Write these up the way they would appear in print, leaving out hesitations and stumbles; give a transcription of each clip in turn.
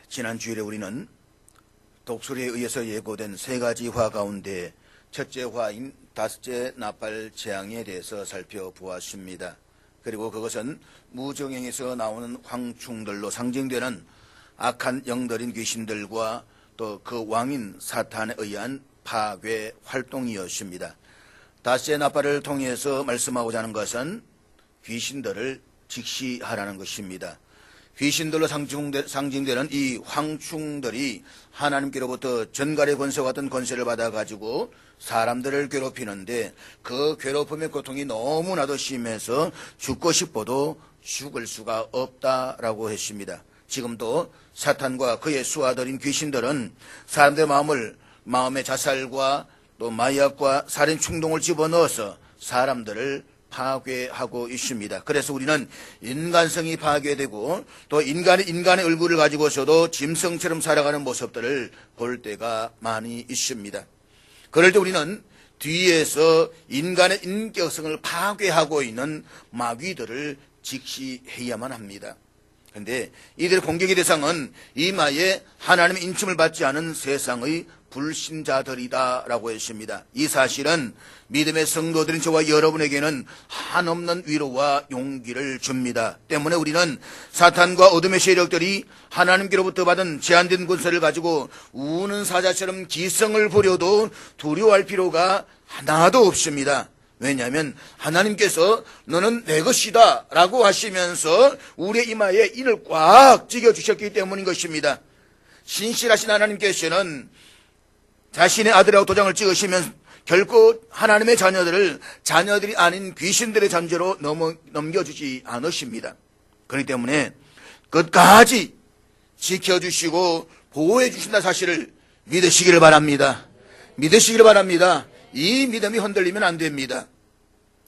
지난 주일에 우리는 독설에 의해서 예고된 세 가지 화 가운데 첫째 화인 다섯째 나팔 재앙에 대해서 살펴보았습니다. 그리고 그것은 무정행에서 나오는 황충들로 상징되는 악한 영들인 귀신들과 또 그 왕인 사탄에 의한 파괴 활동이었습니다. 다섯째 나팔을 통해서 말씀하고자 하는 것은 귀신들을 직시하라는 것입니다. 귀신들로 상징되는 이 황충들이 하나님께로부터 전갈의 권세와 같은 권세를 받아가지고 사람들을 괴롭히는데 그 괴롭힘의 고통이 너무나도 심해서 죽고 싶어도 죽을 수가 없다라고 했습니다. 지금도 사탄과 그의 수하들인 귀신들은 사람들의 마음의 자살과 또 마약과 살인 충동을 집어넣어서 사람들을 파괴하고 있습니다. 그래서 우리는 인간성이 파괴되고 또 인간의 얼굴을 가지고서도 짐승처럼 살아가는 모습들을 볼 때가 많이 있습니다. 그럴 때 우리는 뒤에서 인간의 인격성을 파괴하고 있는 마귀들을 직시해야만 합니다. 그런데 이들의 공격의 대상은 이마에 하나님의 인침을 받지 않은 세상의 불신자들이다라고 했습니다. 이 사실은 믿음의 성도들인 저와 여러분에게는 한없는 위로와 용기를 줍니다. 때문에 우리는 사탄과 어둠의 세력들이 하나님께로부터 받은 제한된 권세를 가지고 우는 사자처럼 기성을 부려도 두려워할 필요가 하나도 없습니다. 왜냐하면 하나님께서 너는 내 것이다 라고 하시면서 우리의 이마에 인을 꽉 찍어주셨기 때문인 것입니다. 신실하신 하나님께서는 자신의 아들하고 도장을 찍으시면 결코 하나님의 자녀들이 아닌 귀신들의 잠재로 넘겨주지 않으십니다. 그렇기 때문에 끝까지 지켜주시고 보호해 주신다는 사실을 믿으시기를 바랍니다. 믿으시기를 바랍니다. 이 믿음이 흔들리면 안 됩니다.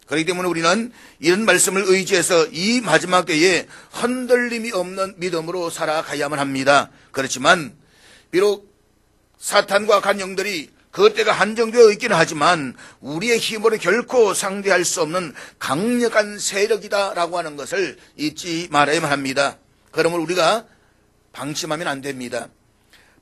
그렇기 때문에 우리는 이런 말씀을 의지해서 이 마지막 때에 흔들림이 없는 믿음으로 살아가야만 합니다. 그렇지만 비록 사탄과 악한 영들이 그때가 한정되어 있기는 하지만 우리의 힘으로 결코 상대할 수 없는 강력한 세력이다라고 하는 것을 잊지 말아야만 합니다. 그러므로 우리가 방심하면 안 됩니다.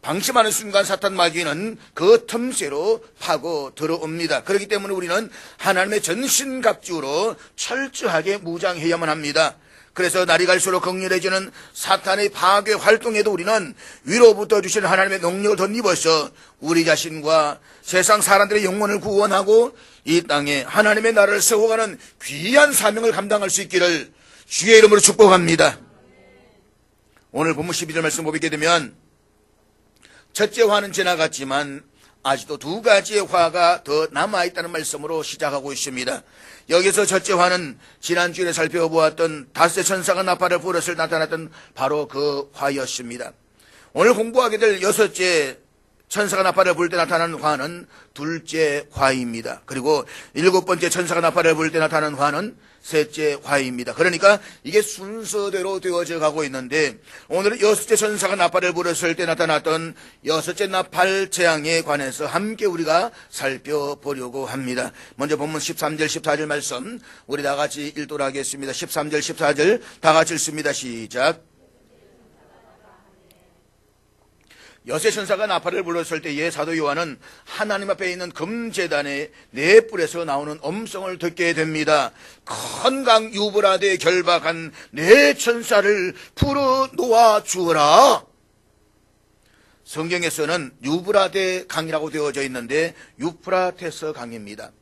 방심하는 순간 사탄 마귀는 그 틈새로 파고 들어옵니다. 그렇기 때문에 우리는 하나님의 전신갑주로 철저하게 무장해야만 합니다. 그래서 날이 갈수록 격렬해지는 사탄의 파괴 활동에도 우리는 위로부터 주시는 하나님의 능력을 덧입어서 우리 자신과 세상 사람들의 영혼을 구원하고 이 땅에 하나님의 나라를 세워가는 귀한 사명을 감당할 수 있기를 주의 이름으로 축복합니다. 오늘 본문 12절 말씀 보게 되면 첫째 화는 지나갔지만 아직도 두 가지의 화가 더 남아있다는 말씀으로 시작하고 있습니다. 여기서 첫째 화는 지난주에 살펴보았던 다섯째 천사가 나팔을 불었을 때 나타났던 바로 그 화였습니다. 오늘 공부하게 될 여섯째 천사가 나팔을 불 때 나타나는 화는 둘째 화입니다. 그리고 일곱 번째 천사가 나팔을 불 때 나타나는 화는 셋째 화입니다. 그러니까 이게 순서대로 되어져 가고 있는데 오늘은 여섯째 천사가 나팔을 불었을 때 나타났던 여섯째 나팔 재앙에 관해서 함께 우리가 살펴보려고 합니다. 먼저 본문 13절 14절 말씀 우리 다 같이 읽도록 하겠습니다. 13절 14절 다 같이 읽습니다. 시작. 여섯째 천사가 나팔을 불렀을 때에 사도 요한은 하나님 앞에 있는 금제단의 네 뿔에서 나오는 음성을 듣게 됩니다. 큰 강 유브라데에 결박한 네 천사를 풀어 놓아 주어라. 성경에서는 유브라데 강이라고 되어져 있는데 유프라테스 강입니다.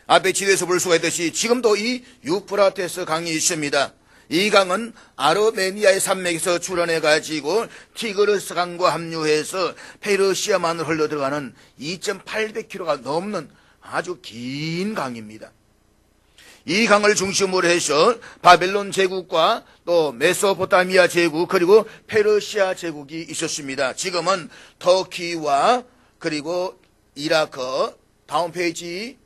앞에 지도에서 볼 수가 있듯이 지금도 이 유프라테스 강이 있습니다. 이 강은 아르메니아의 산맥에서 출현해가지고 티그르스 강과 합류해서 페르시아만으로 흘러들어가는 2,800km가 넘는 아주 긴 강입니다. 이 강을 중심으로 해서 바벨론 제국과 또 메소포타미아 제국 그리고 페르시아 제국이 있었습니다. 지금은 터키와 그리고 이라크 다음 페이지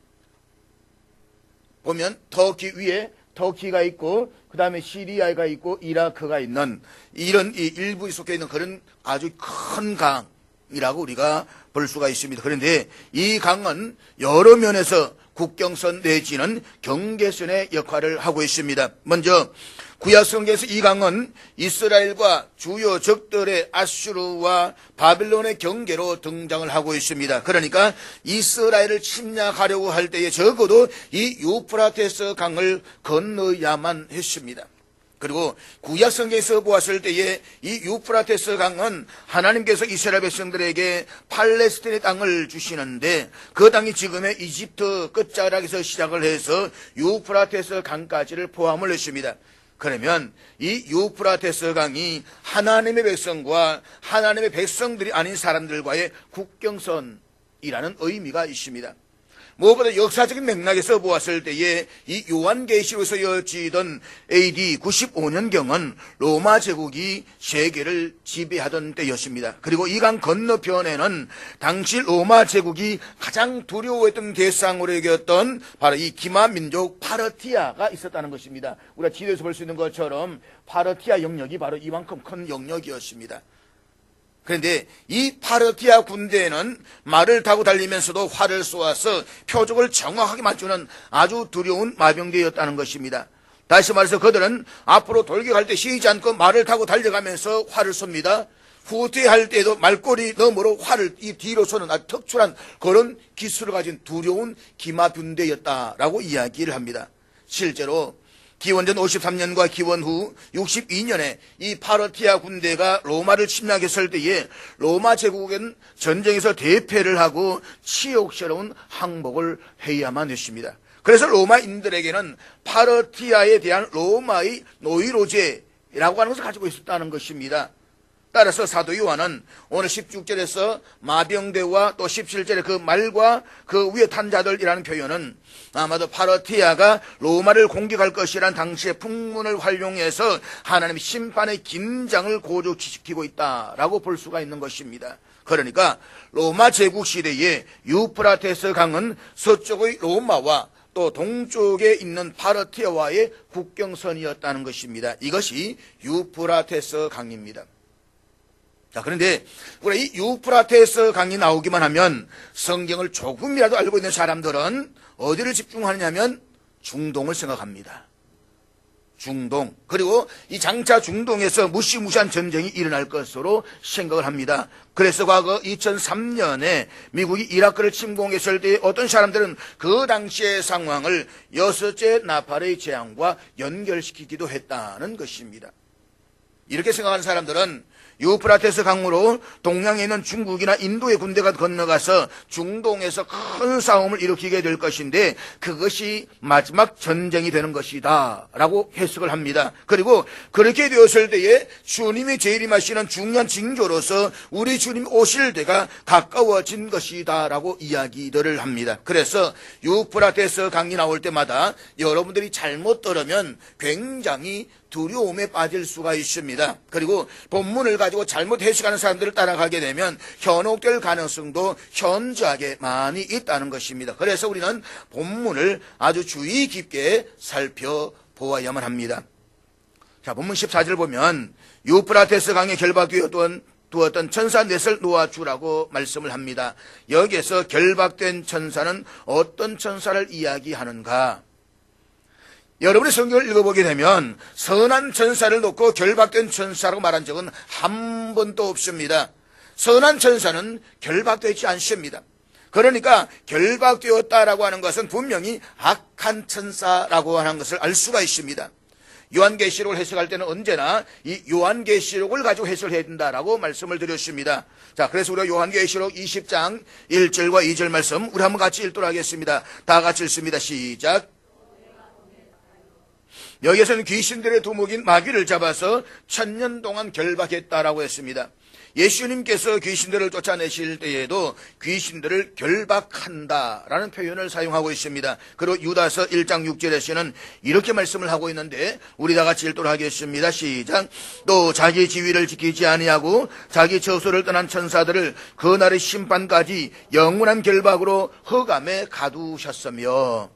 보면 터키 위에 터키가 있고 그 다음에 시리아가 있고 이라크가 있는 이런 이 일부에 속해 있는 그런 아주 큰 강이라고 우리가 볼 수가 있습니다. 그런데 이 강은 여러 면에서 국경선 내지는 경계선의 역할을 하고 있습니다. 먼저 구약성경에서 이 강은 이스라엘과 주요 적들의 아수르와 바빌론의 경계로 등장을 하고 있습니다. 그러니까 이스라엘을 침략하려고 할 때에 적어도 이 유프라테스 강을 건너야만 했습니다. 그리고 구약성경에서 보았을 때에 이 유프라테스 강은 하나님께서 이스라엘 백성들에게 팔레스틴의 땅을 주시는데 그 땅이 지금의 이집트 끝자락에서 시작을 해서 유프라테스 강까지를 포함을 했습니다. 그러면 이 유프라테스 강이 하나님의 백성과 하나님의 백성들이 아닌 사람들과의 국경선이라는 의미가 있습니다. 무엇보다 역사적인 맥락에서 보았을 때에 이 요한계시록에서 이어지던 AD 95년경은 로마 제국이 세계를 지배하던 때였습니다. 그리고 이 강 건너편에는 당시 로마 제국이 가장 두려워했던 대상으로 여겼던 바로 이 기마 민족 파르티아가 있었다는 것입니다. 우리가 지도에서 볼 수 있는 것처럼 파르티아 영역이 바로 이만큼 큰 영역이었습니다. 그런데 이 파르티아 군대는 말을 타고 달리면서도 활을 쏘아서 표적을 정확하게 맞추는 아주 두려운 마병대였다는 것입니다. 다시 말해서 그들은 앞으로 돌격할 때 쉬지 않고 말을 타고 달려가면서 활을 쏩니다. 후퇴할 때도 말꼬리 너머로 활을 이 뒤로 쏘는 아주 특출한 그런 기술을 가진 두려운 기마군대였다라고 이야기를 합니다. 실제로 기원전 53년과 기원 후 62년에 이 파르티아 군대가 로마를 침략했을 때에 로마 제국은 전쟁에서 대패를 하고 치욕스러운 항복을 해야만 했습니다. 그래서 로마인들에게는 파르티아에 대한 로마의 노이로제라고 하는 것을 가지고 있었다는 것입니다. 따라서 사도 요한은 오늘 16절에서 마병대와 또 17절에 그 말과 그 위에 탄 자들이라는 표현은 아마도 파르티아가 로마를 공격할 것이란 당시의 풍문을 활용해서 하나님의 심판의 긴장을 고조시키고 있다라고 볼 수가 있는 것입니다. 그러니까 로마 제국 시대에 유프라테스 강은 서쪽의 로마와 또 동쪽에 있는 파르티아와의 국경선이었다는 것입니다. 이것이 유프라테스 강입니다. 자, 그런데 우리 이 유프라테스 강이 나오기만 하면 성경을 조금이라도 알고 있는 사람들은 어디를 집중하느냐면 중동을 생각합니다. 중동. 그리고 이 장차 중동에서 무시무시한 전쟁이 일어날 것으로 생각을 합니다. 그래서 과거 2003년에 미국이 이라크를 침공했을 때 어떤 사람들은 그 당시의 상황을 여섯째 나팔의 재앙과 연결시키기도 했다는 것입니다. 이렇게 생각하는 사람들은 유프라테스 강으로 동양에 있는 중국이나 인도의 군대가 건너가서 중동에서 큰 싸움을 일으키게 될 것인데 그것이 마지막 전쟁이 되는 것이다 라고 해석을 합니다. 그리고 그렇게 되었을 때에 주님이 재림하시는 중요한 징조로서 우리 주님 오실 때가 가까워진 것이다 라고 이야기들을 합니다. 그래서 유프라테스 강이 나올 때마다 여러분들이 잘못 들으면 굉장히 두려움에 빠질 수가 있습니다. 그리고 본문을 가지고 잘못 해석하는 사람들을 따라가게 되면 현혹될 가능성도 현저하게 많이 있다는 것입니다. 그래서 우리는 본문을 아주 주의 깊게 살펴보아야만 합니다. 자, 본문 14절 보면 유프라테스 강에 결박되었던 천사 넷을 놓아주라고 말씀을 합니다. 여기에서 결박된 천사는 어떤 천사를 이야기하는가? 여러분의 성경을 읽어보게 되면 선한 천사를 놓고 결박된 천사라고 말한 적은 한 번도 없습니다. 선한 천사는 결박되지 않습니다. 그러니까 결박되었다라고 하는 것은 분명히 악한 천사라고 하는 것을 알 수가 있습니다. 요한계시록을 해석할 때는 언제나 이 요한계시록을 가지고 해석을 해야 된다라고 말씀을 드렸습니다. 자, 그래서 우리가 요한계시록 20장 1절과 2절 말씀 우리 한번 같이 읽도록 하겠습니다. 다 같이 읽습니다. 시작. 여기에서는 귀신들의 두목인 마귀를 잡아서 1000년 동안 결박했다라고 했습니다. 예수님께서 귀신들을 쫓아내실 때에도 귀신들을 결박한다라는 표현을 사용하고 있습니다. 그리고 유다서 1장 6절에서는 이렇게 말씀을 하고 있는데 우리 다 같이 읽도록 하겠습니다. 시작. 또 자기 지위를 지키지 아니하고 자기 처소를 떠난 천사들을 그날의 심판까지 영원한 결박으로 흑암에 가두셨으며.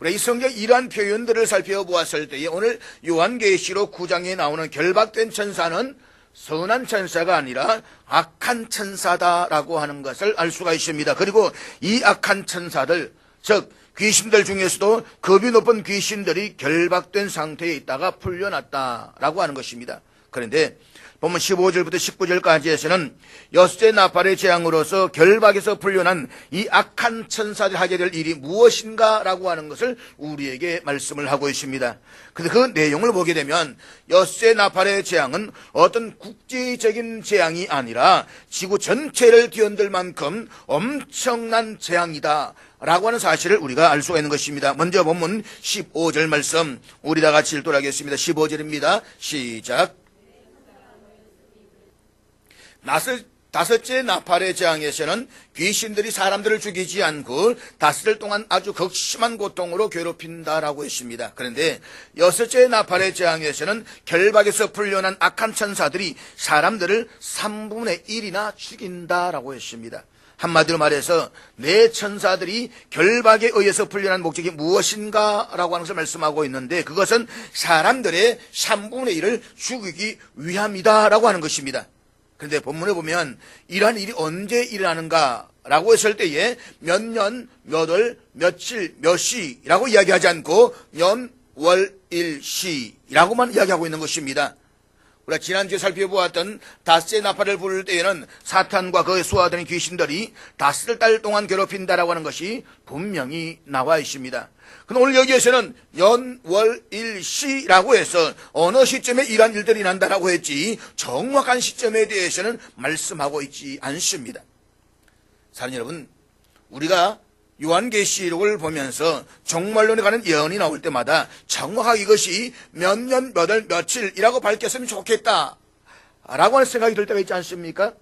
우리가 이 성경 이러한 표현들을 살펴보았을 때에 오늘 요한계시록 9장에 나오는 결박된 천사는 선한 천사가 아니라 악한 천사다라고 하는 것을 알 수가 있습니다. 그리고 이 악한 천사들, 즉 귀신들 중에서도 급이 높은 귀신들이 결박된 상태에 있다가 풀려났다라고 하는 것입니다. 그런데 본문 15절부터 19절까지에서는 여섯째 나팔의 재앙으로서 결박에서 풀려난 이 악한 천사들이 하게 될 일이 무엇인가라고 하는 것을 우리에게 말씀을 하고 있습니다. 그런데 그 내용을 보게 되면 여섯째 나팔의 재앙은 어떤 국제적인 재앙이 아니라 지구 전체를 뒤흔들 만큼 엄청난 재앙이다 라고 하는 사실을 우리가 알 수가 있는 것입니다. 먼저 본문 15절 말씀 우리 다 같이 읽도록 하겠습니다. 15절입니다. 시작. 다섯째 나팔의 재앙에서는 귀신들이 사람들을 죽이지 않고 다스릴 동안 아주 극심한 고통으로 괴롭힌다라고 했습니다. 그런데 여섯째 나팔의 재앙에서는 결박에서 풀려난 악한 천사들이 사람들을 3분의 1이나 죽인다라고 했습니다. 한마디로 말해서 내 천사들이 결박에 의해서 풀려난 목적이 무엇인가라고 하는 것을 말씀하고 있는데 그것은 사람들의 3분의 1을 죽이기 위함이다라고 하는 것입니다. 그런데 본문에 보면 이러한 일이 언제 일어나는가라고 했을 때에 몇 년, 몇 월, 며칠, 몇 시라고 이야기하지 않고 년, 월, 일, 시라고만 이야기하고 있는 것입니다. 우리가 지난주에 살펴보았던 다섯째 나팔을 부를 때에는 사탄과 그의 수하되는 귀신들이 다섯 달 동안 괴롭힌다라고 하는 것이 분명히 나와 있습니다. 그런데 오늘 여기에서는 연, 월, 일, 시라고 해서 어느 시점에 이러한 일들이 난다라고 했지 정확한 시점에 대해서는 말씀하고 있지 않습니다. 사랑 여러분, 우리가 요한계시록을 보면서 종말론에 관한 예언이 나올 때마다 정확하게 이것이 몇 년, 몇 월, 며칠이라고 밝혔으면 좋겠다 라고 하는 생각이 들 때가 있지 않습니까?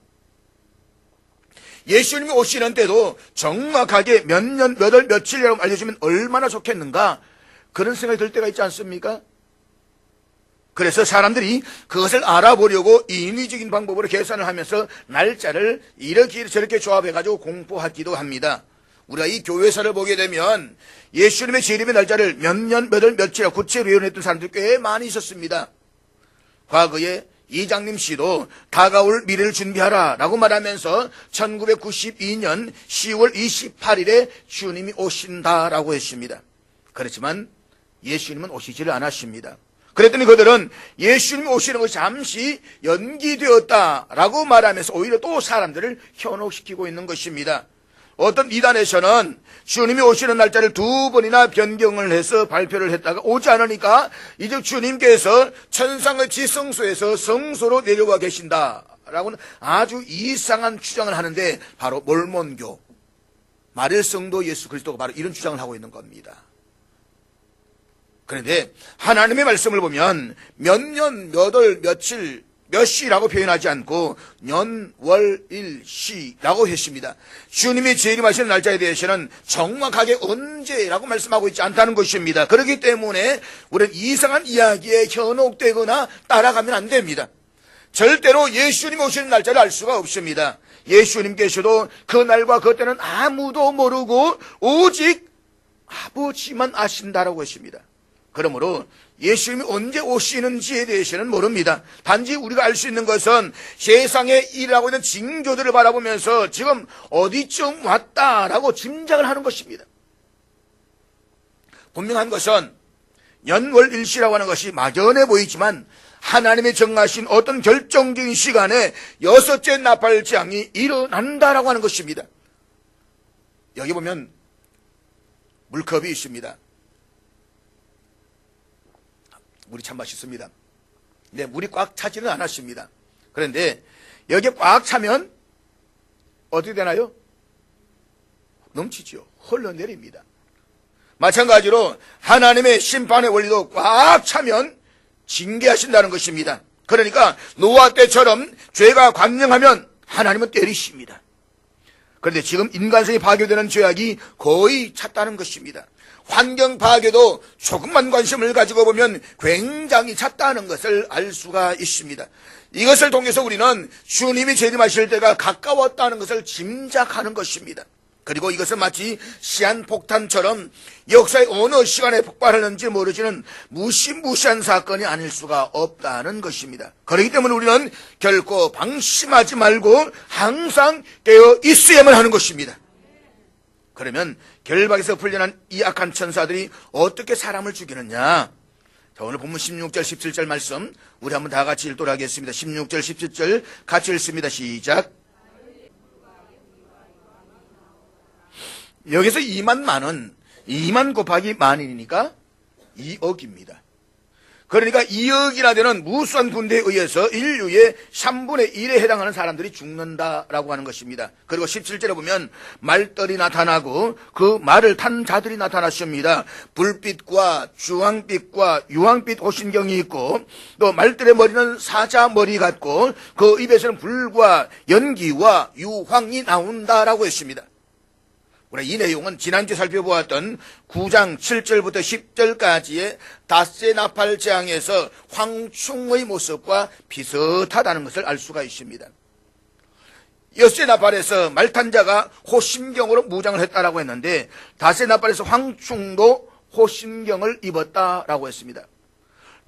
예수님이 오시는 때도 정확하게 몇 년, 몇 월, 며칠이라고 알려주면 얼마나 좋겠는가 그런 생각이 들 때가 있지 않습니까? 그래서 사람들이 그것을 알아보려고 인위적인 방법으로 계산을 하면서 날짜를 이렇게 저렇게 조합해가지고 공포하기도 합니다. 우리가 이 교회사를 보게 되면 예수님의 재림의 날짜를 몇 년, 몇 월, 며칠 구체로 예언했던 사람들이 꽤 많이 있었습니다. 과거에 이장님 씨도 다가올 미래를 준비하라 라고 말하면서 1992년 10월 28일에 주님이 오신다라고 했습니다. 그렇지만 예수님은 오시지를 않았습니다. 그랬더니 그들은 예수님이 오시는 것이 잠시 연기되었다라고 말하면서 오히려 또 사람들을 현혹시키고 있는 것입니다. 어떤 이단에서는 주님이 오시는 날짜를 2번이나 변경을 해서 발표를 했다가 오지 않으니까 이제 주님께서 천상의 지성소에서 성소로 내려와 계신다라고는 아주 이상한 주장을 하는데 바로 몰몬교, 마릴성도 예수 그리스도가 바로 이런 주장을 하고 있는 겁니다. 그런데 하나님의 말씀을 보면 몇 년, 몇 월, 며칠, 몇 시라고 표현하지 않고 년, 월, 일, 시라고 했습니다. 주님이 재림하시는 날짜에 대해서는 정확하게 언제라고 말씀하고 있지 않다는 것입니다. 그렇기 때문에 우리는 이상한 이야기에 현혹되거나 따라가면 안 됩니다. 절대로 예수님 오시는 날짜를 알 수가 없습니다. 예수님께서도 그 날과 그 때는 아무도 모르고 오직 아버지만 아신다라고 했습니다. 그러므로 예수님이 언제 오시는지에 대해서는 모릅니다. 단지 우리가 알 수 있는 것은 세상에 일하고 있는 징조들을 바라보면서 지금 어디쯤 왔다라고 짐작을 하는 것입니다. 분명한 것은 연월일시라고 하는 것이 막연해 보이지만 하나님이 정하신 어떤 결정적인 시간에 여섯째 나팔 재앙이 일어난다라고 하는 것입니다. 여기 보면 물컵이 있습니다. 물이 참 맛있습니다. 근데 물이 꽉 차지는 않았습니다. 그런데 여기에 꽉 차면 어떻게 되나요? 넘치죠. 흘러내립니다. 마찬가지로 하나님의 심판의 원리도 꽉 차면 징계하신다는 것입니다. 그러니까 노아 때처럼 죄가 관영하면 하나님은 때리십니다. 그런데 지금 인간성이 파괴되는 죄악이 거의 찼다는 것입니다. 환경 파괴도 조금만 관심을 가지고 보면 굉장히 찼다는 것을 알 수가 있습니다. 이것을 통해서 우리는 주님이 재림하실 때가 가까웠다는 것을 짐작하는 것입니다. 그리고 이것은 마치 시한폭탄처럼 역사의 어느 시간에 폭발하는지 모르지는 무시무시한 사건이 아닐 수가 없다는 것입니다. 그렇기 때문에 우리는 결코 방심하지 말고 항상 깨어 있어야만 하는 것입니다. 그러면 결박에서 풀려난 이 악한 천사들이 어떻게 사람을 죽이느냐? 자, 오늘 본문 16절 17절 말씀 우리 한번 다 같이 읽도록 하겠습니다. 16절 17절 같이 읽습니다. 시작. 여기서 2만 만은 2만 곱하기 만이니까 2억입니다. 그러니까 2억이나 되는 무수한 군대에 의해서 인류의 3분의 1에 해당하는 사람들이 죽는다라고 하는 것입니다. 그리고 17절에 보면 말들이 나타나고 그 말을 탄 자들이 나타났습니다. 불빛과 주황빛과 유황빛 호신경이 있고 또 말들의 머리는 사자 머리 같고 그 입에서는 불과 연기와 유황이 나온다라고 했습니다. 우리 이 내용은 지난주에 살펴보았던 9장 7절부터 10절까지의 닷새 나팔 재앙에서 황충의 모습과 비슷하다는 것을 알 수가 있습니다. 엿새 나팔에서 말탄자가 호심경으로 무장을 했다라고 했는데 닷새 나팔에서 황충도 호심경을 입었다라고 했습니다.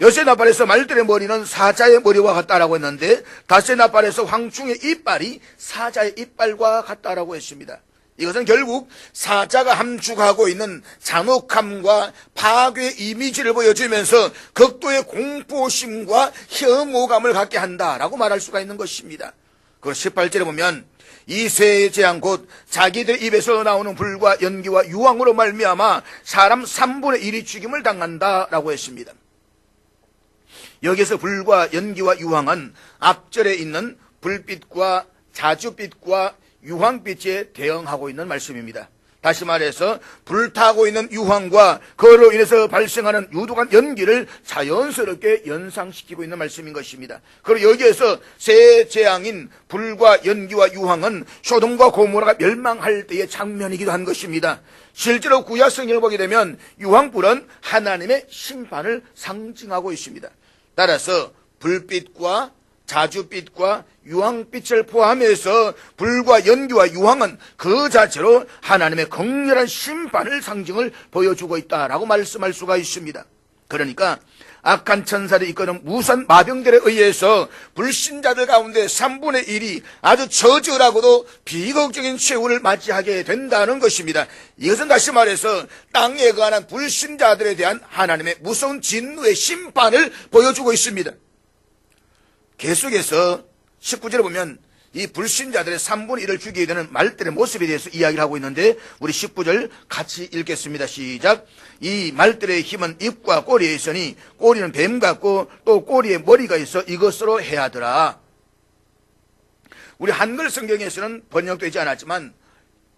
엿새 나팔에서 말들의 머리는 사자의 머리와 같다라고 했는데 닷새 나팔에서 황충의 이빨이 사자의 이빨과 같다라고 했습니다. 이것은 결국 사자가 함축하고 있는 잔혹함과 파괴의 이미지를 보여주면서 극도의 공포심과 혐오감을 갖게 한다라고 말할 수가 있는 것입니다. 그리고 18절에 보면 이 새 재앙 곧 자기들 입에서 나오는 불과 연기와 유황으로 말미암아 사람 3분의 1이 죽임을 당한다라고 했습니다. 여기서 불과 연기와 유황은 앞절에 있는 불빛과 자주빛과 유황빛에 대응하고 있는 말씀입니다. 다시 말해서 불타고 있는 유황과 그로 인해서 발생하는 유독한 연기를 자연스럽게 연상시키고 있는 말씀인 것입니다. 그리고 여기에서 새 재앙인 불과 연기와 유황은 소돔과 고모라가 멸망할 때의 장면이기도 한 것입니다. 실제로 구약 성경을 보게 되면 유황불은 하나님의 심판을 상징하고 있습니다. 따라서 불빛과 자주빛과 유황빛을 포함해서 불과 연기와 유황은 그 자체로 하나님의 극렬한 심판을 상징을 보여주고 있다라고 말씀할 수가 있습니다. 그러니까 악한 천사들이 이끄는 무수한 마병들에 의해서 불신자들 가운데 3분의 1이 아주 저절하고도 비극적인 최후를 맞이하게 된다는 것입니다. 이것은 다시 말해서 땅에 관한 불신자들에 대한 하나님의 무서운 진노의 심판을 보여주고 있습니다. 계속해서 19절에 보면 이 불신자들의 3분의 1을 죽이게 되는 말들의 모습에 대해서 이야기를 하고 있는데 우리 19절 같이 읽겠습니다. 시작. 이 말들의 힘은 입과 꼬리에 있으니 꼬리는 뱀 같고 또 꼬리에 머리가 있어 이것으로 해하더라. 우리 한글 성경에서는 번역되지 않았지만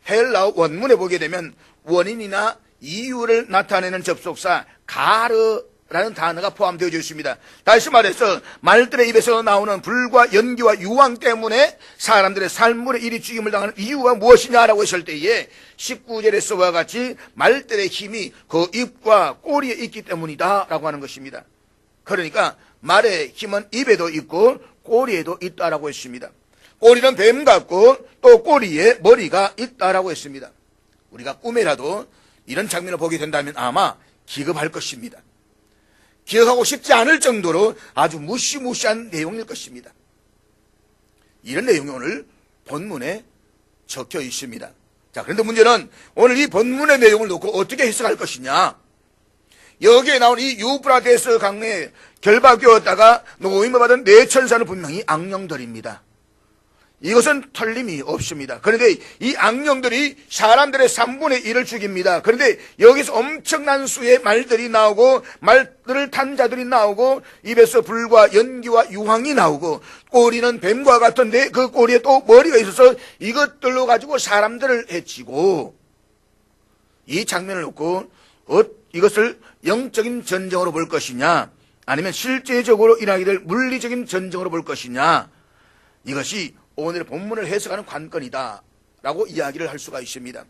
헬라어 원문에 보게 되면 원인이나 이유를 나타내는 접속사 가르 라는 단어가 포함되어 있습니다. 다시 말해서 말들의 입에서 나오는 불과 연기와 유황 때문에 사람들의 3분의 1이 죽임을 당하는 이유가 무엇이냐라고 했을 때에 19절에서와 같이 말들의 힘이 그 입과 꼬리에 있기 때문이다 라고 하는 것입니다. 그러니까 말의 힘은 입에도 있고 꼬리에도 있다라고 했습니다. 꼬리는 뱀 같고 또 꼬리에 머리가 있다라고 했습니다. 우리가 꿈에라도 이런 장면을 보게 된다면 아마 기겁할 것입니다. 기억하고 싶지 않을 정도로 아주 무시무시한 내용일 것입니다. 이런 내용이 오늘 본문에 적혀 있습니다. 자, 그런데 문제는 오늘 이 본문의 내용을 놓고 어떻게 해석할 것이냐. 여기에 나온 이 유브라데스 강에 결박되었다가 노임을 받은 네 천사는 분명히 악령들입니다. 이것은 틀림이 없습니다. 그런데 이 악령들이 사람들의 3분의 1을 죽입니다. 그런데 여기서 엄청난 수의 말들이 나오고 말들을 탄 자들이 나오고 입에서 불과 연기와 유황이 나오고 꼬리는 뱀과 같은데 그 꼬리에 또 머리가 있어서 이것들로 가지고 사람들을 해치고 이 장면을 놓고 이것을 영적인 전쟁으로 볼 것이냐 아니면 실제적으로 일어나게 될 물리적인 전쟁으로 볼 것이냐 이것이 오늘 본문을 해석하는 관건이다 라고 이야기를 할 수가 있습니다.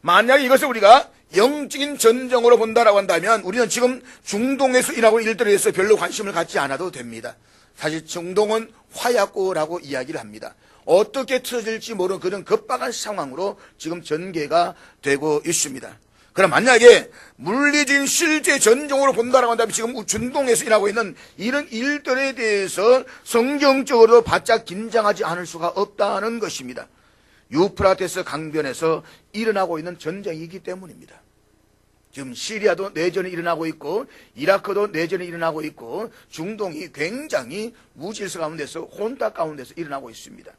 만약에 이것을 우리가 영적인 전쟁으로 본다라고 한다면 우리는 지금 중동에서 일하고 있는 일들에 대해서 별로 관심을 갖지 않아도 됩니다. 사실 중동은 화약고라고 이야기를 합니다. 어떻게 틀어질지 모르는 그런 급박한 상황으로 지금 전개가 되고 있습니다. 그럼 만약에 물리적인 실제 전쟁으로 본다라고 한다면 지금 중동에서 일하고 있는 이런 일들에 대해서 성경적으로 바짝 긴장하지 않을 수가 없다는 것입니다. 유프라테스 강변에서 일어나고 있는 전쟁이기 때문입니다. 지금 시리아도 내전이 일어나고 있고 이라크도 내전이 일어나고 있고 중동이 굉장히 무질서 가운데서 혼탁 가운데서 일어나고 있습니다.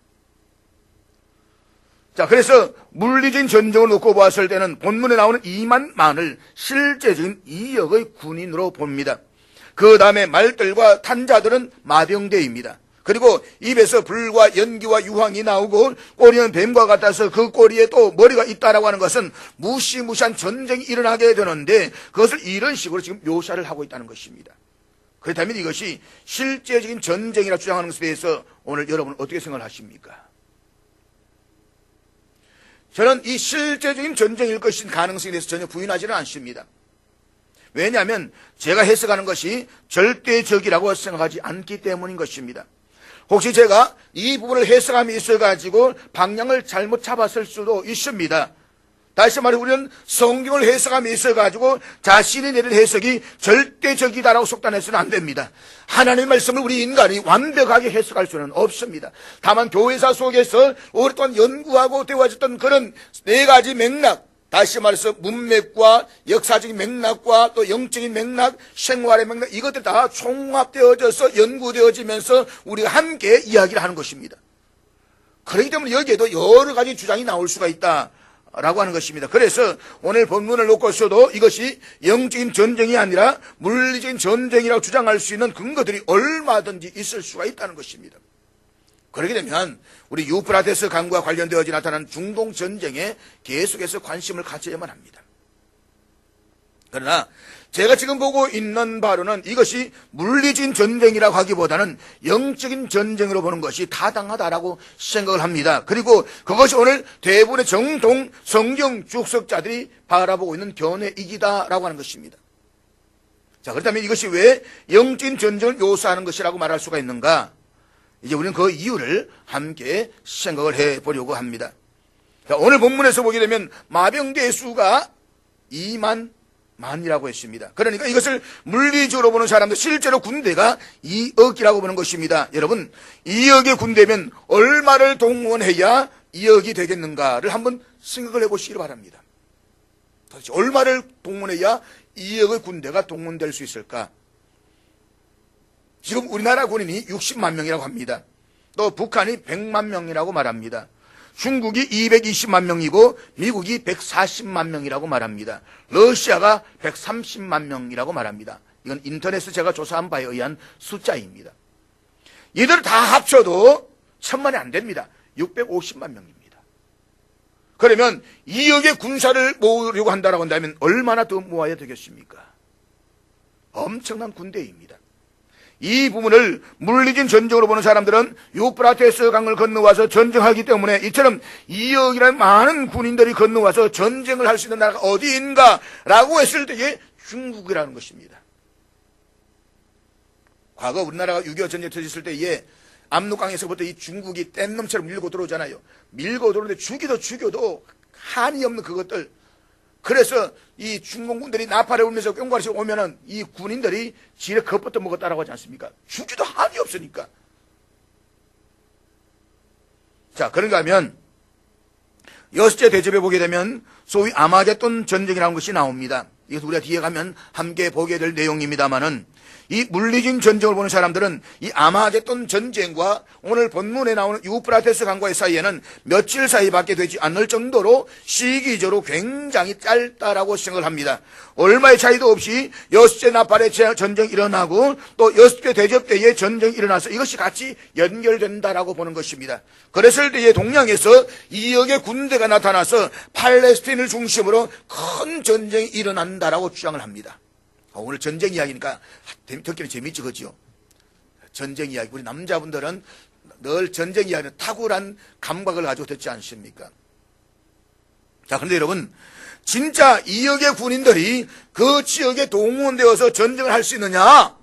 자, 그래서 물리적인 전쟁을 놓고 보았을 때는 본문에 나오는 2만만을 실제적인 2억의 군인으로 봅니다. 그 다음에 말들과 탄자들은 마병대입니다. 그리고 입에서 불과 연기와 유황이 나오고 꼬리는 뱀과 같아서 그 꼬리에 또 머리가 있다라고 하는 것은 무시무시한 전쟁이 일어나게 되는데 그것을 이런 식으로 지금 묘사를 하고 있다는 것입니다. 그렇다면 이것이 실제적인 전쟁이라 주장하는 것에 대해서 오늘 여러분은 어떻게 생각을 하십니까? 저는 이 실제적인 전쟁일 것인 가능성에 대해서 전혀 부인하지는 않습니다. 왜냐하면 제가 해석하는 것이 절대적이라고 생각하지 않기 때문인 것입니다. 혹시 제가 이 부분을 해석함이 있어가지고 방향을 잘못 잡았을 수도 있습니다. 다시 말해 우리는 성경을 해석함이 있어가지고 자신이 내린 해석이 절대적이다라고 속단해서는 안 됩니다. 하나님의 말씀을 우리 인간이 완벽하게 해석할 수는 없습니다. 다만 교회사 속에서 오랫동안 연구하고 되어졌던 그런 네 가지 맥락, 다시 말해서 문맥과 역사적인 맥락과 또 영적인 맥락, 생활의 맥락, 이것들 다 총합되어져서 연구되어지면서 우리가 함께 이야기를 하는 것입니다. 그렇기 때문에 여기에도 여러 가지 주장이 나올 수가 있다라고 하는 것입니다. 그래서 오늘 본문을 놓고서도 이것이 영적인 전쟁이 아니라 물리적인 전쟁이라고 주장할 수 있는 근거들이 얼마든지 있을 수가 있다는 것입니다. 그렇게 되면 우리 유프라테스 강과 관련되어 나타난 중동 전쟁에 계속해서 관심을 가져야만 합니다. 그러나 제가 지금 보고 있는 바로는 이것이 물리적인 전쟁이라고 하기보다는 영적인 전쟁으로 보는 것이 타당하다라고 생각을 합니다. 그리고 그것이 오늘 대부분의 정통 성경 주석자들이 바라보고 있는 견해이기다라고 하는 것입니다. 자, 그렇다면 이것이 왜 영적인 전쟁을 묘사하는 것이라고 말할 수가 있는가? 이제 우리는 그 이유를 함께 생각을 해보려고 합니다. 자, 오늘 본문에서 보게 되면 마병대의 수가 2만만이라고 했습니다. 그러니까 이것을 물리적으로 보는 사람들 실제로 군대가 2억이라고 보는 것입니다. 여러분 2억의 군대면 얼마를 동원해야 2억이 되겠는가를 한번 생각을 해보시기 바랍니다. 도대체 얼마를 동원해야 2억의 군대가 동원될 수 있을까? 지금 우리나라 군인이 60만 명이라고 합니다. 또 북한이 100만 명이라고 말합니다. 중국이 220만 명이고 미국이 140만 명이라고 말합니다. 러시아가 130만 명이라고 말합니다. 이건 인터넷에서 제가 조사한 바에 의한 숫자입니다. 이들 다 합쳐도 1000만이 안 됩니다. 650만 명입니다. 그러면 2억의 군사를 모으려고 한다고 한다면 얼마나 더 모아야 되겠습니까? 엄청난 군대입니다. 이 부분을 물리적인 전쟁으로 보는 사람들은 유프라테스 강을 건너와서 전쟁하기 때문에 이처럼 2억이라는 많은 군인들이 건너와서 전쟁을 할 수 있는 나라가 어디인가라고 했을 때에 중국이라는 것입니다. 과거 우리나라가 6.25 전쟁 터졌을 때에 압록강에서부터 이 중국이 뗏놈처럼 밀고 들어오잖아요. 밀고 들어오는데 죽여도 한이 없는 그것들. 그래서 이 중공군들이 나팔을 울면서 뿅과리서 오면은 이 군인들이 지레 겁부터 먹었다라고 하지 않습니까? 죽기도 한이 없으니까. 자, 그런가 하면 여섯째 대접에 보게 되면 소위 아마겟돈 전쟁이라는 것이 나옵니다. 이것도 우리가 뒤에 가면 함께 보게 될 내용입니다만은 이 물리적인 전쟁을 보는 사람들은 이 아마겟돈 전쟁과 오늘 본문에 나오는 유프라테스 강과의 사이에는 며칠 사이밖에 되지 않을 정도로 시기적으로 굉장히 짧다라고 생각을 합니다. 얼마의 차이도 없이 여섯째 나팔의 전쟁이 일어나고 또 여섯째 대접 때에 전쟁이 일어나서 이것이 같이 연결된다라고 보는 것입니다. 그랬을 때에 동양에서 2억의 군대가 나타나서 팔레스틴을 중심으로 큰 전쟁이 일어난다라고 주장을 합니다. 오늘 전쟁 이야기니까 듣기는 재밌죠, 그죠? 전쟁 이야기. 우리 남자분들은 늘 전쟁 이야기는 탁월한 감각을 가지고 듣지 않습니까? 자, 그런데 여러분, 진짜 2억의 군인들이 그 지역에 동원되어서 전쟁을 할 수 있느냐?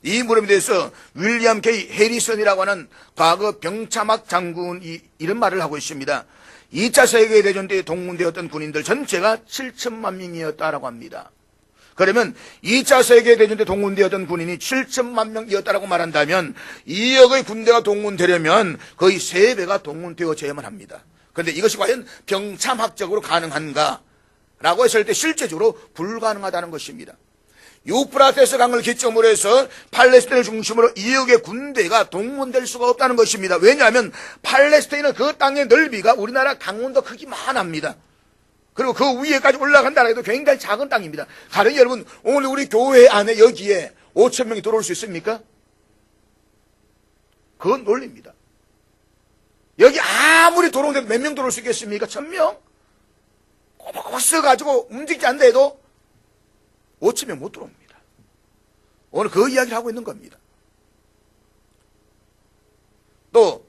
이 물음에 대해서 윌리엄 K. 해리슨이라고 하는 과거 병차막 장군이 이런 말을 하고 있습니다. 2차 세계대전 때 동원되었던 군인들 전체가 7천만 명이었다라고 합니다. 그러면 2차 세계대전 때 동원되었던 군인이 7천만 명이었다라고 말한다면 2억의 군대가 동원되려면 거의 3배가 동원되어져야만 합니다. 그런데 이것이 과연 병참학적으로 가능한가? 라고 했을 때 실제적으로 불가능하다는 것입니다. 유프라테스 강을 기점으로 해서 팔레스타인을 중심으로 2억의 군대가 동원될 수가 없다는 것입니다. 왜냐하면 팔레스타인은 그 땅의 넓이가 우리나라 강원도 크기만 합니다. 그리고 그 위에까지 올라간다라 해도 굉장히 작은 땅입니다. 가령 여러분, 오늘 우리 교회 안에 여기에 5천 명이 들어올 수 있습니까? 그건 논리입니다. 여기 아무리 들어오는데 몇 명 들어올 수 있겠습니까? 1,000명? 꼬박꼬박 써가지고 움직이지 않는다 해도 5천 명 못 들어옵니다. 오늘 그 이야기를 하고 있는 겁니다. 또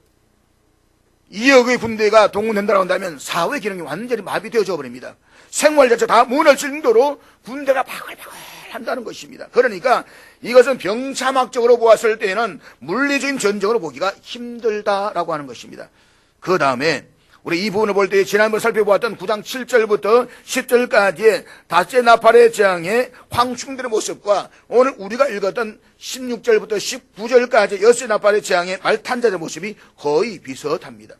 2억의 군대가 동원된다고 한다면 사회 기능이 완전히 마비되어져 버립니다. 생활 자체 다 무너질 정도로 군대가 바글바글 한다는 것입니다. 그러니까 이것은 병참학적으로 보았을 때는 물리적인 전쟁으로 보기가 힘들다라고 하는 것입니다. 그 다음에 우리 이 부분을 볼 때 지난번 살펴보았던 9장 7절부터 10절까지의 닷새 나팔의 재앙의 황충들의 모습과 오늘 우리가 읽었던 16절부터 19절까지 엿새 나팔의 재앙의 말탄자의 모습이 거의 비슷합니다.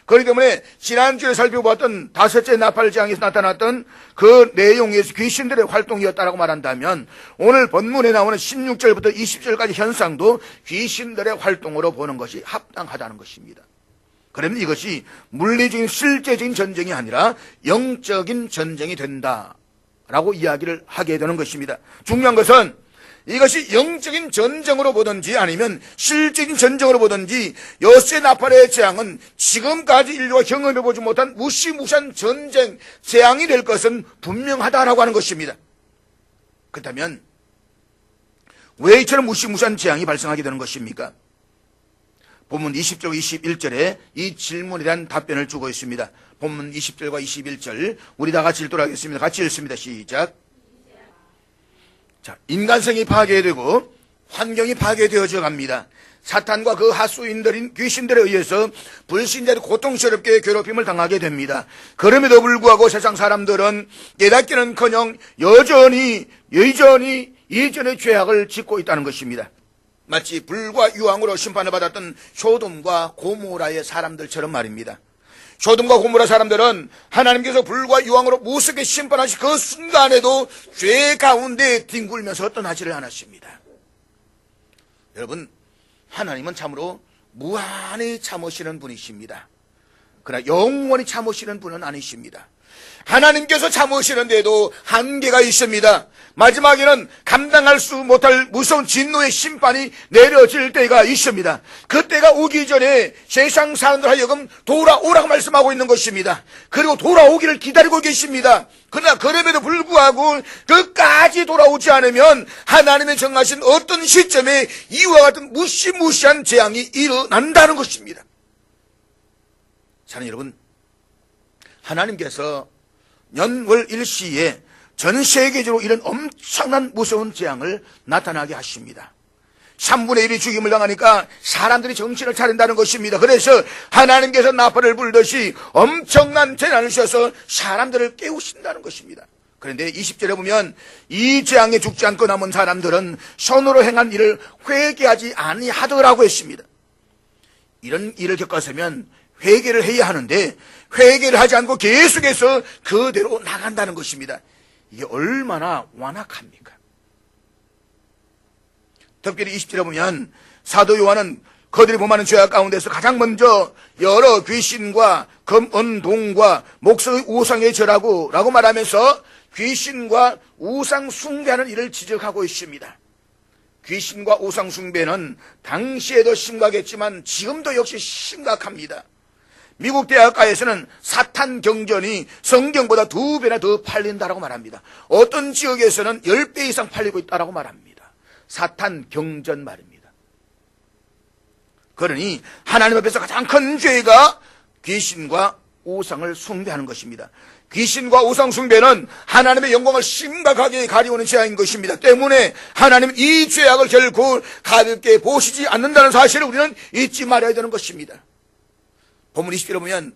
그렇기 때문에 지난주에 살펴보았던 다섯째 나팔 재앙에서 나타났던 그 내용에서 귀신들의 활동이었다라고 말한다면 오늘 본문에 나오는 16절부터 20절까지 현상도 귀신들의 활동으로 보는 것이 합당하다는 것입니다. 그러면 이것이 물리적인 실제적인 전쟁이 아니라 영적인 전쟁이 된다라고 이야기를 하게 되는 것입니다. 중요한 것은 이것이 영적인 전쟁으로 보든지 아니면 실제적인 전쟁으로 보든지 엿새 나팔의 재앙은 지금까지 인류가 경험해보지 못한 무시무시한 전쟁, 재앙이 될 것은 분명하다라고 하는 것입니다. 그렇다면 왜 이처럼 무시무시한 재앙이 발생하게 되는 것입니까? 본문 20절 21절에 이 질문에 대한 답변을 주고 있습니다. 본문 20절과 21절 우리 다 같이 읽도록 하겠습니다. 같이 읽습니다. 시작. 자, 인간성이 파괴되고 환경이 파괴되어져 갑니다. 사탄과 그 하수인들인 귀신들에 의해서 불신자들이 고통스럽게 괴롭힘을 당하게 됩니다. 그럼에도 불구하고 세상 사람들은 깨닫기는커녕 여전히 이전의 죄악을 짓고 있다는 것입니다. 마치 불과 유황으로 심판을 받았던 소돔과 고모라의 사람들처럼 말입니다. 소돔과 고모라 사람들은 하나님께서 불과 유황으로 무섭게 심판하신 그 순간에도 죄 가운데 뒹굴면서 어떤 하지를 않았습니다. 여러분, 하나님은 참으로 무한히 참으시는 분이십니다. 그러나 영원히 참으시는 분은 아니십니다. 하나님께서 참으시는데도 한계가 있습니다. 마지막에는 감당할 수 못할 무서운 진노의 심판이 내려질 때가 있습니다. 그때가 오기 전에 세상 사람들 하여금 돌아오라고 말씀하고 있는 것입니다. 그리고 돌아오기를 기다리고 계십니다. 그러나 그럼에도 불구하고 끝까지 돌아오지 않으면 하나님의 정하신 어떤 시점에 이와 같은 무시무시한 재앙이 일어난다는 것입니다. 사랑하는 여러분, 하나님께서 연월 일시에 전 세계적으로 이런 엄청난 무서운 재앙을 나타나게 하십니다. 3분의 1이 죽임을 당하니까 사람들이 정신을 차린다는 것입니다. 그래서 하나님께서 나팔을 불듯이 엄청난 재난을 주셔서 사람들을 깨우신다는 것입니다. 그런데 20절에 보면 이 재앙에 죽지 않고 남은 사람들은 손으로 행한 일을 회개하지 아니하더라고 했습니다. 이런 일을 겪었으면 회개를 해야 하는데 회개를 하지 않고 계속해서 그대로 나간다는 것입니다. 이게 얼마나 완악합니까? 특별히 20절에 보면 사도 요한은 그들이 범하는 죄악 가운데서 가장 먼저 여러 귀신과 금은동과 목석의 우상에 절하고 라고 말하면서 귀신과 우상 숭배하는 일을 지적하고 있습니다. 귀신과 우상 숭배는 당시에도 심각했지만 지금도 역시 심각합니다. 미국 대학가에서는 사탄 경전이 성경보다 2배나 더 팔린다라고 말합니다. 어떤 지역에서는 10배 이상 팔리고 있다라고 말합니다. 사탄 경전 말입니다. 그러니 하나님 앞에서 가장 큰 죄가 귀신과 우상을 숭배하는 것입니다. 귀신과 우상 숭배는 하나님의 영광을 심각하게 가리우는 죄악인 것입니다. 때문에 하나님은 이 죄악을 결코 가볍게 보시지 않는다는 사실을 우리는 잊지 말아야 되는 것입니다. 본문 20절에 보면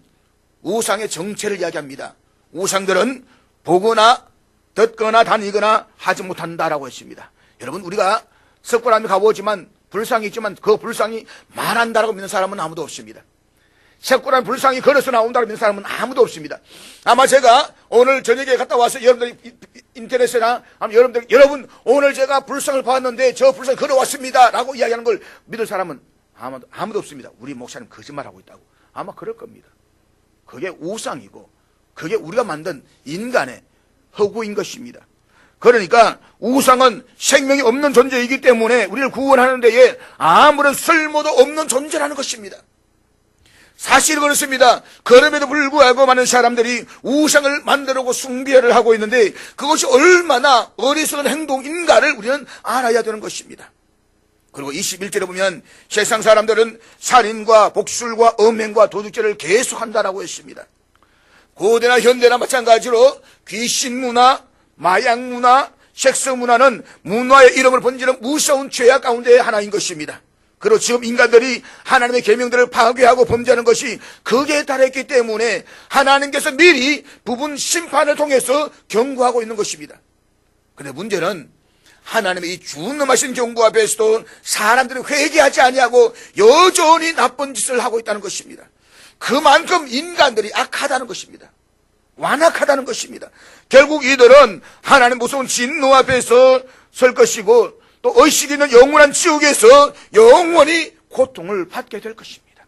우상의 정체를 이야기합니다. 우상들은 보거나 듣거나 다니거나 하지 못한다라고 했습니다. 여러분, 우리가 석굴암에 가보지만 불상이 있지만 그 불상이 말한다라고 믿는 사람은 아무도 없습니다. 석굴암 불상이 걸어서 나온다고 믿는 사람은 아무도 없습니다. 아마 제가 오늘 저녁에 갔다 와서 여러분들이 인터넷이나 여러분 오늘 제가 불상을 봤는데 저 불상이 걸어왔습니다 라고 이야기하는 걸 믿을 사람은 아무도 없습니다. 우리 목사님 거짓말하고 있다고 아마 그럴 겁니다. 그게 우상이고 그게 우리가 만든 인간의 허구인 것입니다. 그러니까 우상은 생명이 없는 존재이기 때문에 우리를 구원하는 데에 아무런 쓸모도 없는 존재라는 것입니다. 사실 그렇습니다. 그럼에도 불구하고 많은 사람들이 우상을 만들고 숭배를 하고 있는데 그것이 얼마나 어리석은 행동인가를 우리는 알아야 되는 것입니다. 그리고 21절에 보면 세상 사람들은 살인과 복술과 음행과 도둑질을 계속한다라고 했습니다. 고대나 현대나 마찬가지로 귀신 문화, 마약 문화, 섹스 문화는 문화의 이름을 번지는 무서운 죄악 가운데 하나인 것입니다. 그리고 지금 인간들이 하나님의 계명들을 파괴하고 범죄하는 것이 극에 달했기 때문에 하나님께서 미리 부분 심판을 통해서 경고하고 있는 것입니다. 그런데 문제는 하나님의 이 준엄하신 경고 앞에서도 사람들이 회개하지 아니하고 여전히 나쁜 짓을 하고 있다는 것입니다. 그만큼 인간들이 악하다는 것입니다. 완악하다는 것입니다. 결국 이들은 하나님 무서운 진노 앞에서 설 것이고 또 의식 있는 영원한 지옥에서 영원히 고통을 받게 될 것입니다.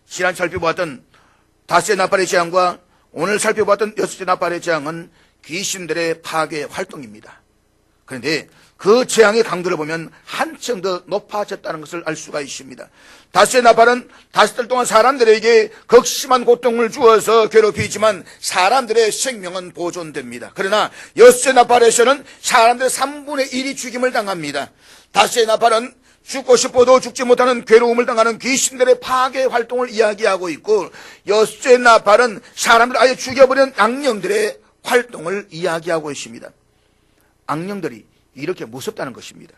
지난 살펴보았던 다섯째 나팔의 재앙과 오늘 살펴보았던 여섯째 나팔의 재앙은 귀신들의 파괴 활동입니다. 그런데 그 재앙의 강도를 보면 한층 더 높아졌다는 것을 알 수가 있습니다. 다섯째 나팔은 다섯 달 동안 사람들에게 극심한 고통을 주어서 괴롭히지만 사람들의 생명은 보존됩니다. 그러나 여섯째 나팔에서는 사람들의 3분의 1이 죽임을 당합니다. 다섯째 나팔은 죽고 싶어도 죽지 못하는 괴로움을 당하는 귀신들의 파괴 활동을 이야기하고 있고 여섯째 나팔은 사람들을 아예 죽여버리는 악령들의 활동을 이야기하고 있습니다. 악령들이 이렇게 무섭다는 것입니다.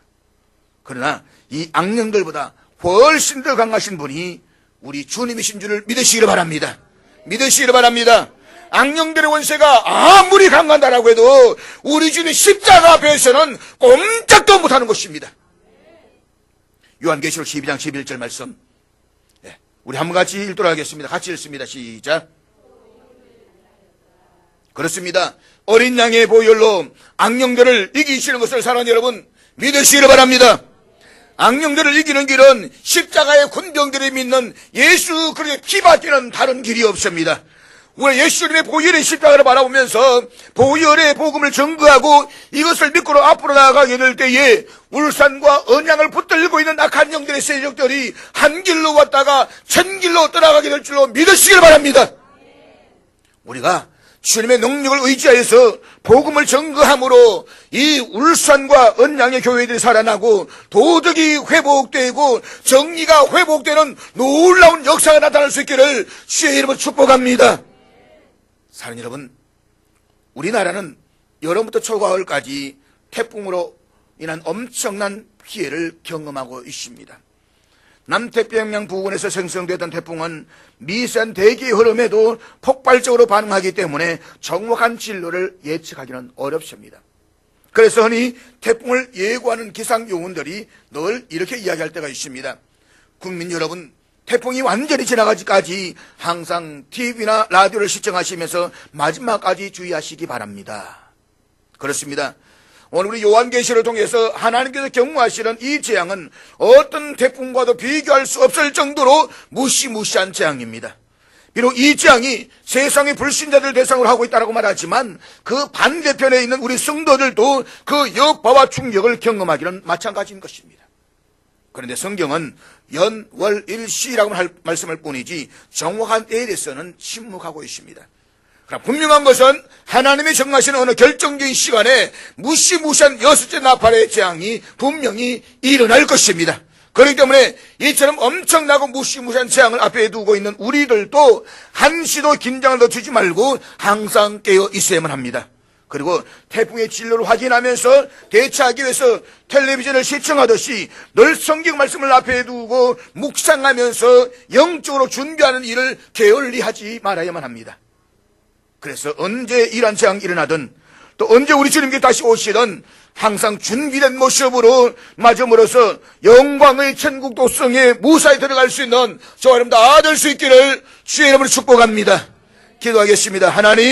그러나 이 악령들보다 훨씬 더 강하신 분이 우리 주님이신 줄을 믿으시기를 바랍니다. 믿으시기를 바랍니다. 악령들의 원세가 아무리 강한다라고 해도 우리 주님 십자가 앞에서는 꼼짝도 못하는 것입니다. 요한계시록 12장 11절 말씀, 우리 한번 같이 읽도록 하겠습니다. 같이 읽습니다. 시작. 그렇습니다. 어린 양의 보혈로 악령들을 이기시는 것을 사랑하는 여러분 믿으시기를 바랍니다. 악령들을 이기는 길은 십자가의 군병들이 믿는 예수 그리스도의 피밖에는 다른 길이 없습니다. 우리 예수님의 보혈의 십자가를 바라보면서 보혈의 복음을 전거하고 이것을 믿고 앞으로 나아가게 될 때에 울산과 언양을 붙들고 있는 악한 영들의 세력들이 한 길로 왔다가 천 길로 떠나가게 될 줄로 믿으시기를 바랍니다. 우리가 주님의 능력을 의지하여서 복음을 전거함으로 이 울산과 언양의 교회들이 살아나고 도덕이 회복되고 정의가 회복되는 놀라운 역사가 나타날 수 있기를 주의 이름으로 축복합니다. 사랑하는 여러분, 우리나라는 여름부터 초가을까지 태풍으로 인한 엄청난 피해를 경험하고 있습니다. 남태평양 부근에서 생성되던 태풍은 미세한 대기 흐름에도 폭발적으로 반응하기 때문에 정확한 진로를 예측하기는 어렵습니다. 그래서 흔히 태풍을 예고하는 기상요원들이 늘 이렇게 이야기할 때가 있습니다. 국민 여러분, 태풍이 완전히 지나가기까지 항상 TV나 라디오를 시청하시면서 마지막까지 주의하시기 바랍니다. 그렇습니다. 오늘 우리 요한계시를 통해서 하나님께서 경고하시는 이 재앙은 어떤 태풍과도 비교할 수 없을 정도로 무시무시한 재앙입니다. 비록 이 재앙이 세상의 불신자들 대상으로 하고 있다고 말하지만 그 반대편에 있는 우리 성도들도 그 여파와 충격을 경험하기는 마찬가지인 것입니다. 그런데 성경은 연, 월, 일, 시라고 말씀할 뿐이지 정확한 때에 대해서는 침묵하고 있습니다. 그러나 분명한 것은 하나님이 정하시는 어느 결정적인 시간에 무시무시한 여섯째 나팔의 재앙이 분명히 일어날 것입니다. 그렇기 때문에 이처럼 엄청나고 무시무시한 재앙을 앞에 두고 있는 우리들도 한시도 긴장을 늦추지 말고 항상 깨어 있어야만 합니다. 그리고 태풍의 진로를 확인하면서 대처하기 위해서 텔레비전을 시청하듯이 늘 성경 말씀을 앞에 두고 묵상하면서 영적으로 준비하는 일을 게을리하지 말아야만 합니다. 그래서 언제 이러한 재앙이 일어나든 또 언제 우리 주님께 다시 오시든 항상 준비된 모습으로 맞음으로써 영광의 천국 도성에 무사히 들어갈 수 있는 저와 여러분 다 될 수 있기를 주의 이름으로 축복합니다. 기도하겠습니다. 하나님,